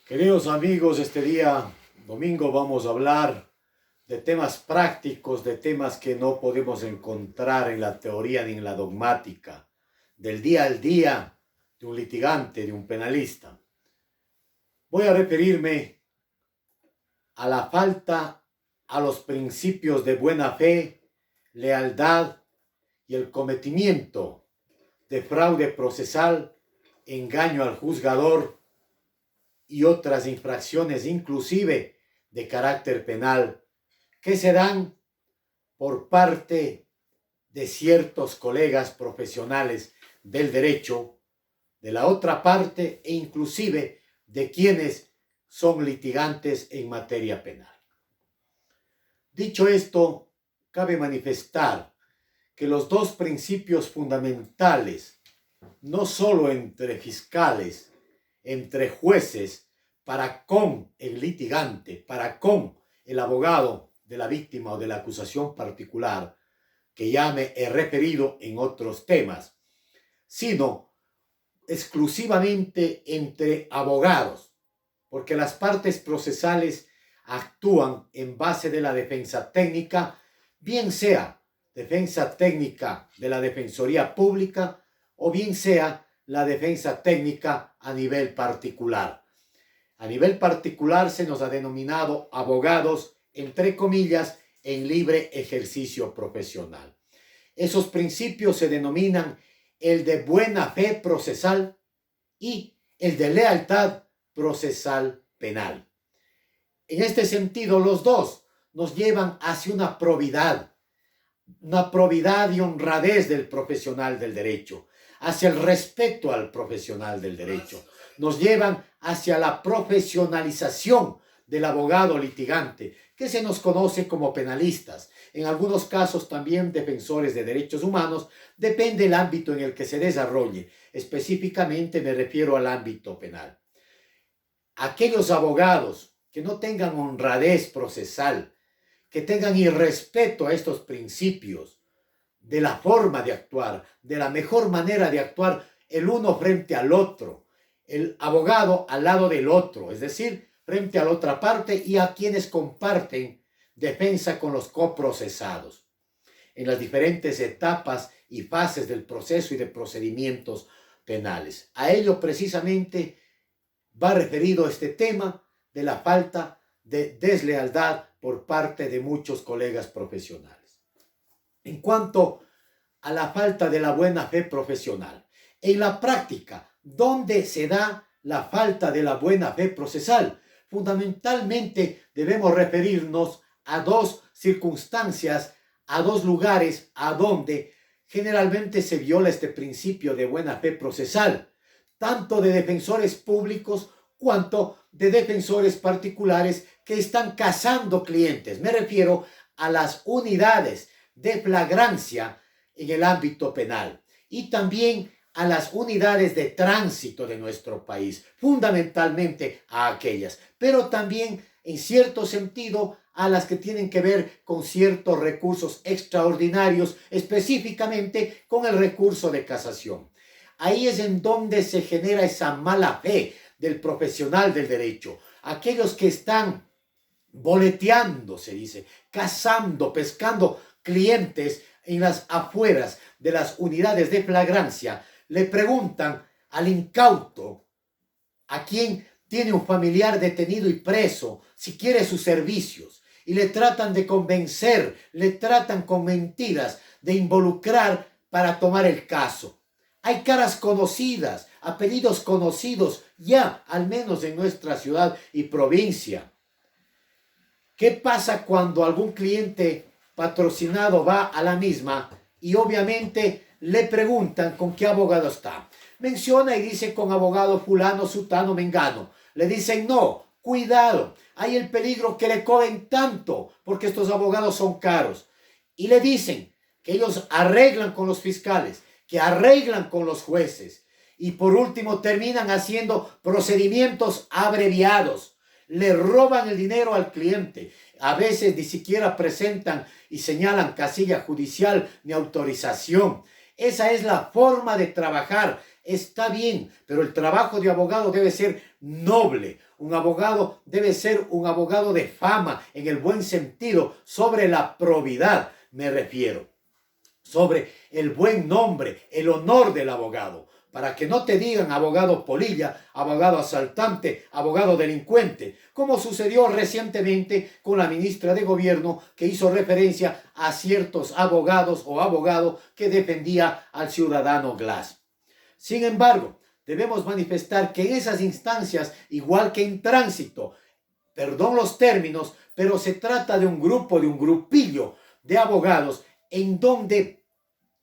Queridos amigos, este día domingo vamos a hablar de temas prácticos, de temas que no podemos encontrar en la teoría ni en la dogmática, del día al día de un litigante, de un penalista. Voy a referirme a la falta a los principios de buena fe, lealtad y el cometimiento de fraude procesal, engaño al juzgador y otras infracciones, inclusive de carácter penal, que se dan por parte de ciertos colegas profesionales del derecho, de la otra parte e inclusive de quienes son litigantes en materia penal. Dicho esto, cabe manifestar que los dos principios fundamentales, no solo entre fiscales, entre jueces, para con el litigante, para con el abogado de la víctima o de la acusación particular, que ya me he referido en otros temas, sino exclusivamente entre abogados, porque las partes procesales actúan en base de la defensa técnica, bien sea defensa técnica de la Defensoría Pública o bien sea la defensa técnica a nivel particular. A nivel particular se nos ha denominado abogados, entre comillas, en libre ejercicio profesional. Esos principios se denominan el de buena fe procesal y el de lealtad procesal penal. En este sentido, los dos nos llevan hacia una probidad y honradez del profesional del derecho, hacia el respeto al profesional del derecho. Nos llevan hacia la profesionalización del abogado litigante, que se nos conoce como penalistas, en algunos casos también defensores de derechos humanos, depende del ámbito en el que se desarrolle. Específicamente me refiero al ámbito penal. Aquellos abogados que no tengan honradez procesal, que tengan irrespeto a estos principios de la forma de actuar, de la mejor manera de actuar el uno frente al otro, el abogado al lado del otro, es decir, frente a la otra parte y a quienes comparten defensa con los coprocesados en las diferentes etapas y fases del proceso y de procedimientos penales. A ello precisamente va referido este tema de la falta de deslealtad por parte de muchos colegas profesionales. En cuanto a la falta de la buena fe profesional, en la práctica, ¿dónde se da la falta de la buena fe procesal? Fundamentalmente debemos referirnos a dos circunstancias, a dos lugares a donde generalmente se viola este principio de buena fe procesal, tanto de defensores públicos cuanto de defensores particulares que están cazando clientes. Me refiero a las unidades de flagrancia en el ámbito penal y también a las unidades de tránsito de nuestro país, fundamentalmente a aquellas, pero también en cierto sentido a las que tienen que ver con ciertos recursos extraordinarios, específicamente con el recurso de casación. Ahí es en donde se genera esa mala fe del profesional del derecho, aquellos que están boleteando, se dice, cazando, pescando clientes en las afueras de las unidades de flagrancia, le preguntan al incauto, a quien tiene un familiar detenido y preso, si quiere sus servicios, y le tratan de convencer, le tratan con mentiras de involucrar para tomar el caso. Hay caras conocidas, apellidos conocidos ya, al menos en nuestra ciudad y provincia. ¿Qué pasa cuando algún cliente patrocinado va a la misma y obviamente le preguntan con qué abogado está? Menciona y dice con abogado fulano, sutano, mengano. Le dicen no, cuidado, hay el peligro que le cobren tanto porque estos abogados son caros. Y le dicen que ellos arreglan con los fiscales, que arreglan con los jueces y por último terminan haciendo procedimientos abreviados. Le roban el dinero al cliente. A veces ni siquiera presentan y señalan casilla judicial ni autorización. Esa es la forma de trabajar está bien, pero el trabajo de abogado debe ser noble. Un abogado debe ser un abogado de fama, en el buen sentido, sobre la probidad, me refiero, sobre el buen nombre, el honor del abogado, para que no te digan abogado polilla, abogado asaltante, abogado delincuente, como sucedió recientemente con la ministra de Gobierno, que hizo referencia a ciertos abogados o abogado que defendía al ciudadano Glass. Sin embargo, debemos manifestar que en esas instancias, igual que en tránsito, perdón los términos, pero se trata de un grupo, de un grupillo de abogados en donde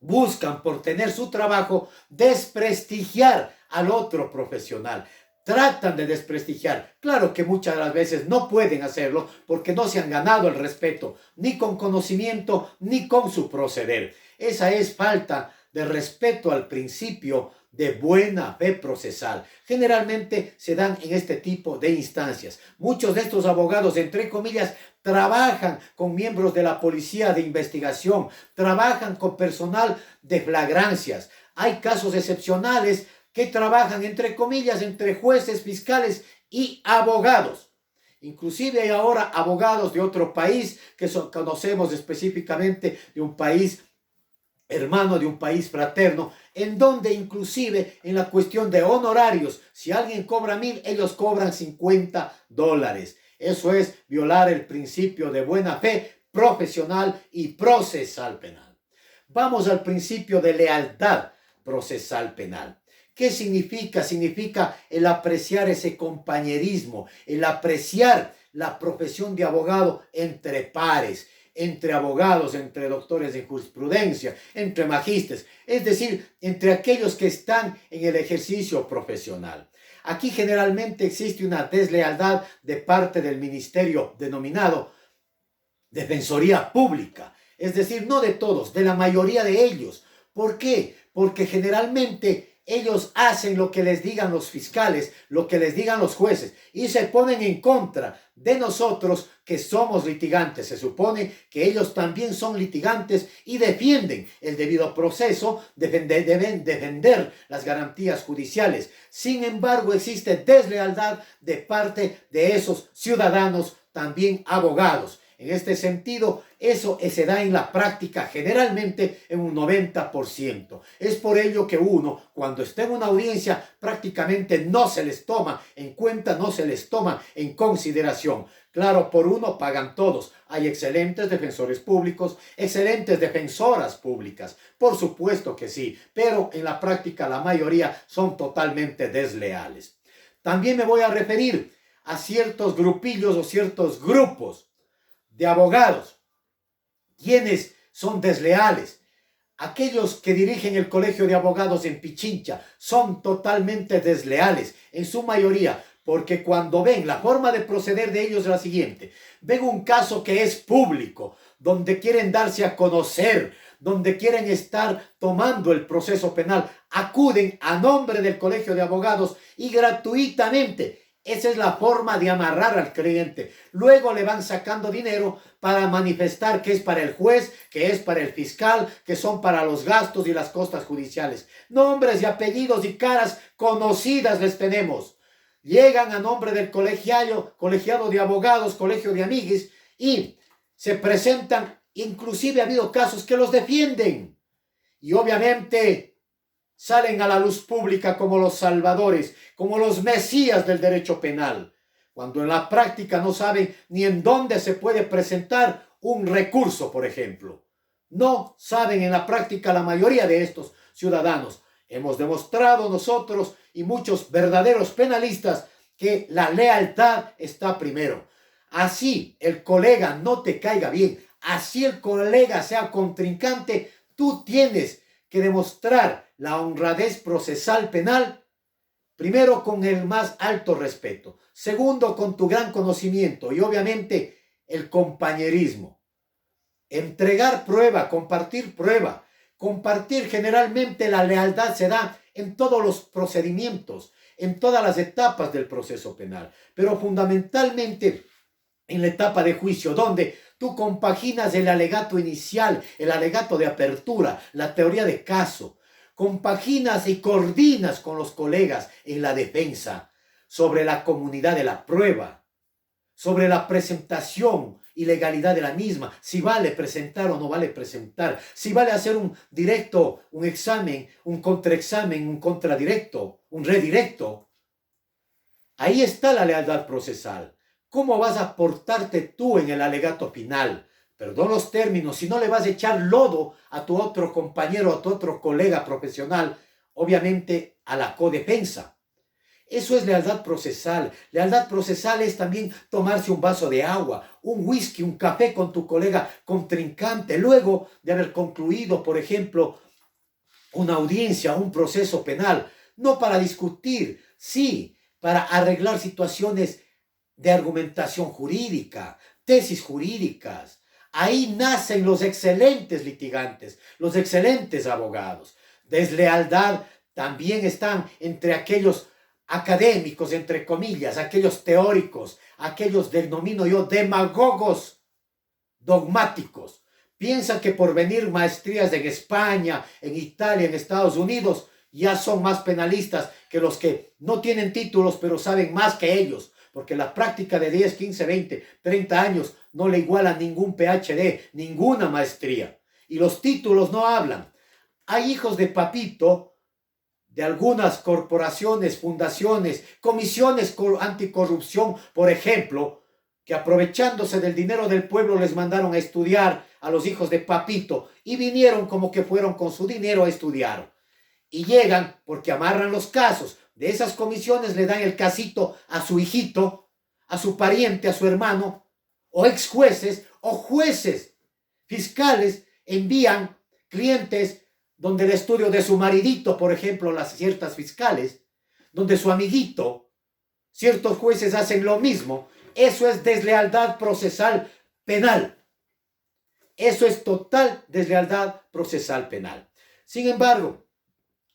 buscan, por tener su trabajo, desprestigiar al otro profesional. Tratan de desprestigiar. Claro que muchas de las veces no pueden hacerlo porque no se han ganado el respeto, ni con conocimiento, ni con su proceder. Esa es falta de respeto al principio de buena fe procesal. Generalmente se dan en este tipo de instancias. Muchos de estos abogados, entre comillas, trabajan con miembros de la policía de investigación, trabajan con personal de flagrancias. Hay casos excepcionales que trabajan, entre comillas, entre jueces, fiscales y abogados. Inclusive hay ahora abogados de otro país que conocemos específicamente, de un país hermano, de un país fraterno, en donde inclusive en la cuestión de honorarios, si alguien cobra 1,000, ellos cobran $50. Eso es violar el principio de buena fe profesional y procesal penal. Vamos al principio de lealtad procesal penal. ¿Qué significa? Significa el apreciar ese compañerismo, el apreciar la profesión de abogado entre pares, entre abogados, entre doctores en jurisprudencia, entre magísteres, es decir, entre aquellos que están en el ejercicio profesional. Aquí generalmente existe una deslealtad de parte del ministerio denominado Defensoría Pública, es decir, no de todos, de la mayoría de ellos. ¿Por qué? Porque generalmente ellos hacen lo que les digan los fiscales, lo que les digan los jueces, y se ponen en contra de nosotros que somos litigantes. Se supone que ellos también son litigantes y defienden el debido proceso, deben defender las garantías judiciales. Sin embargo, existe deslealtad de parte de esos ciudadanos, también abogados. En este sentido, eso se da en la práctica generalmente en un 90%. Es por ello que uno, cuando está en una audiencia, prácticamente no se les toma en cuenta, no se les toma en consideración. Claro, por uno pagan todos. Hay excelentes defensores públicos, excelentes defensoras públicas. Por supuesto que sí, pero en la práctica la mayoría son totalmente desleales. También me voy a referir a ciertos grupillos o ciertos grupos de abogados, quienes son desleales. Aquellos que dirigen el colegio de abogados en Pichincha son totalmente desleales, en su mayoría, porque cuando ven la forma de proceder de ellos es la siguiente: ven un caso que es público, donde quieren darse a conocer, donde quieren estar tomando el proceso penal, acuden a nombre del colegio de abogados y gratuitamente. Esa es la forma de amarrar al cliente. Luego le van sacando dinero para manifestar que es para el juez, que es para el fiscal, que son para los gastos y las costas judiciales. Nombres y apellidos y caras conocidas les tenemos. Llegan a nombre del colegiado de abogados, colegio de amiguis, y se presentan. Inclusive ha habido casos que los defienden. Y obviamente salen a la luz pública como los salvadores, como los mesías del derecho penal, cuando en la práctica no saben ni en dónde se puede presentar un recurso, por ejemplo. No saben en la práctica la mayoría de estos ciudadanos. Hemos demostrado nosotros y muchos verdaderos penalistas que la lealtad está primero. Así el colega no te caiga bien, así el colega sea contrincante, tú tienes que demostrar la honradez procesal penal, primero con el más alto respeto, segundo con tu gran conocimiento y obviamente el compañerismo. Entregar prueba, compartir prueba. Compartir, generalmente la lealtad se da en todos los procedimientos, en todas las etapas del proceso penal, pero fundamentalmente en la etapa de juicio, donde tú compaginas el alegato inicial, el alegato de apertura, la teoría de caso, compaginas y coordinas con los colegas en la defensa sobre la comunidad de la prueba, sobre la presentación y legalidad de la misma, si vale presentar o no vale presentar, si vale hacer un directo, un examen, un contraexamen, un contradirecto, un redirecto. Ahí está la lealtad procesal. ¿Cómo vas a portarte tú en el alegato final? Perdón los términos, si no le vas a echar lodo a tu otro compañero, a tu otro colega profesional, obviamente a la codefensa. Eso es lealtad procesal. Lealtad procesal es también tomarse un vaso de agua, un whisky, un café con tu colega contrincante, luego de haber concluido, por ejemplo, una audiencia, un proceso penal, no para discutir, sí, para arreglar situaciones de argumentación jurídica, tesis jurídicas. Ahí nacen los excelentes litigantes, los excelentes abogados. Deslealtad también están entre aquellos académicos, entre comillas, aquellos teóricos, aquellos denomino yo demagogos dogmáticos. Piensan que por venir maestrías en España, en Italia, en Estados Unidos, ya son más penalistas que los que no tienen títulos, pero saben más que ellos. Porque la práctica de 10, 15, 20, 30 años no le iguala ningún PhD, ninguna maestría. Y los títulos no hablan. Hay hijos de papito de algunas corporaciones, fundaciones, comisiones anticorrupción, por ejemplo, que aprovechándose del dinero del pueblo les mandaron a estudiar a los hijos de papito y vinieron como que fueron con su dinero a estudiar. Y llegan porque amarran los casos. De esas comisiones le dan el casito a su hijito, a su pariente, a su hermano, o ex jueces o jueces fiscales envían clientes donde el estudio de su maridito, por ejemplo, las ciertas fiscales, donde su amiguito, ciertos jueces hacen lo mismo. Eso es deslealtad procesal penal. Eso es total deslealtad procesal penal. Sin embargo,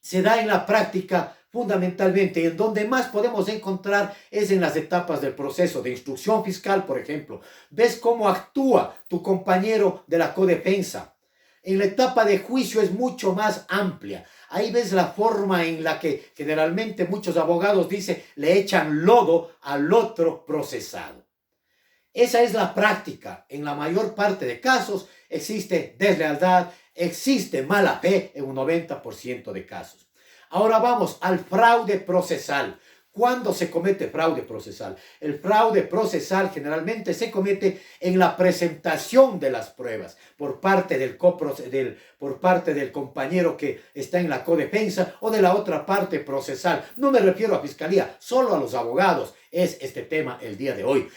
se da en la práctica fundamentalmente, y en donde más podemos encontrar es en las etapas del proceso de instrucción fiscal, por ejemplo. Ves cómo actúa tu compañero de la codefensa. En la etapa de juicio es mucho más amplia. Ahí ves la forma en la que generalmente muchos abogados dicen le echan lodo al otro procesado. Esa es la práctica. En la mayor parte de casos existe deslealtad, existe mala fe en un 90% de casos. Ahora vamos al fraude procesal. ¿Cuándo se comete fraude procesal? El fraude procesal generalmente se comete en la presentación de las pruebas por parte del compañero que está en la codefensa o de la otra parte procesal. No me refiero a fiscalía, solo a los abogados. Es este tema el día de hoy.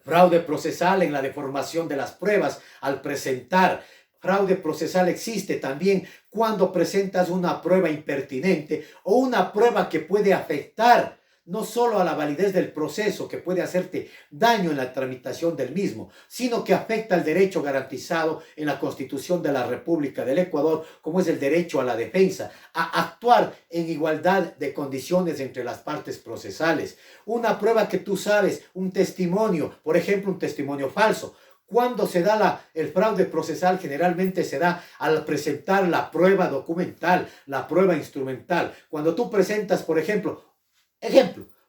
Fraude procesal en la deformación de las pruebas al presentar. Fraude procesal existe también cuando presentas una prueba impertinente o una prueba que puede afectar no solo a la validez del proceso, que puede hacerte daño en la tramitación del mismo, sino que afecta al derecho garantizado en la Constitución de la República del Ecuador, como es el derecho a la defensa, a actuar en igualdad de condiciones entre las partes procesales. Una prueba que tú sabes, un testimonio, por ejemplo, un testimonio falso. Cuando se da el fraude procesal, generalmente se da al presentar la prueba documental, la prueba instrumental. Cuando tú presentas, por ejemplo,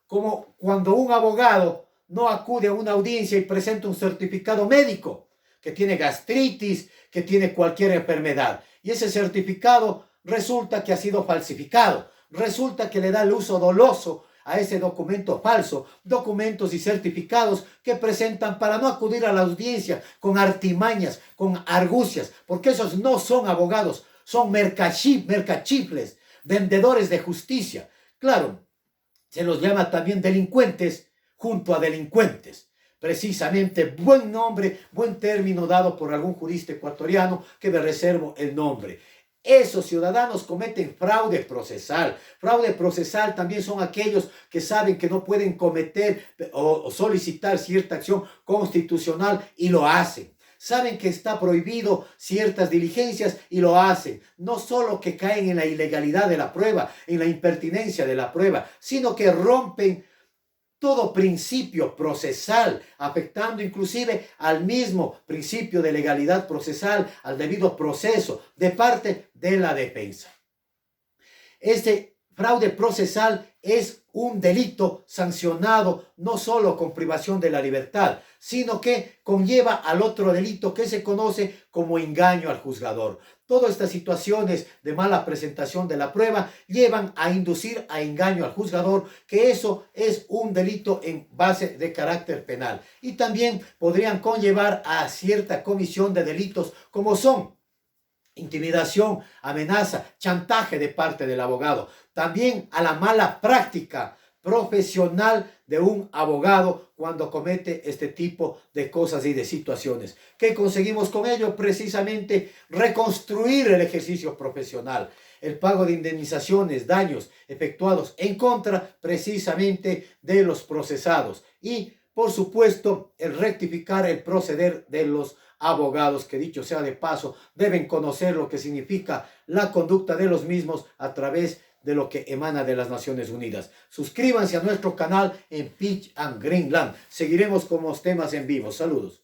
como cuando un abogado no acude a una audiencia y presenta un certificado médico, que tiene gastritis, que tiene cualquier enfermedad, y ese certificado resulta que ha sido falsificado, resulta que le da el uso doloso a ese documento falso, documentos y certificados que presentan para no acudir a la audiencia con artimañas, con argucias, porque esos no son abogados, son mercachifles, vendedores de justicia. Claro, se los llama también delincuentes junto a delincuentes. Precisamente, buen nombre, buen término dado por algún jurista ecuatoriano que me reservo el nombre. Esos ciudadanos cometen fraude procesal. Fraude procesal también son aquellos que saben que no pueden cometer o solicitar cierta acción constitucional y lo hacen. Saben que está prohibido ciertas diligencias y lo hacen. No solo que caen en la ilegalidad de la prueba, en la impertinencia de la prueba, sino que rompen todo principio procesal, afectando inclusive al mismo principio de legalidad procesal, al debido proceso de parte de la defensa. Este fraude procesal es un delito sancionado no solo con privación de la libertad, sino que conlleva al otro delito que se conoce como engaño al juzgador. Todas estas situaciones de mala presentación de la prueba llevan a inducir a engaño al juzgador, que eso es un delito en base de carácter penal. Y también podrían conllevar a cierta comisión de delitos como son intimidación, amenaza, chantaje de parte del abogado. También a la mala práctica profesional de un abogado cuando comete este tipo de cosas y de situaciones. ¿Qué conseguimos con ello? Precisamente reconstruir el ejercicio profesional, el pago de indemnizaciones, daños efectuados en contra precisamente de los procesados y, por supuesto, el rectificar el proceder de los abogados, que dicho sea de paso, deben conocer lo que significa la conducta de los mismos a través de lo que emana de las Naciones Unidas. Suscríbanse a nuestro canal en Peach and Greenland. Seguiremos con los temas en vivo. Saludos.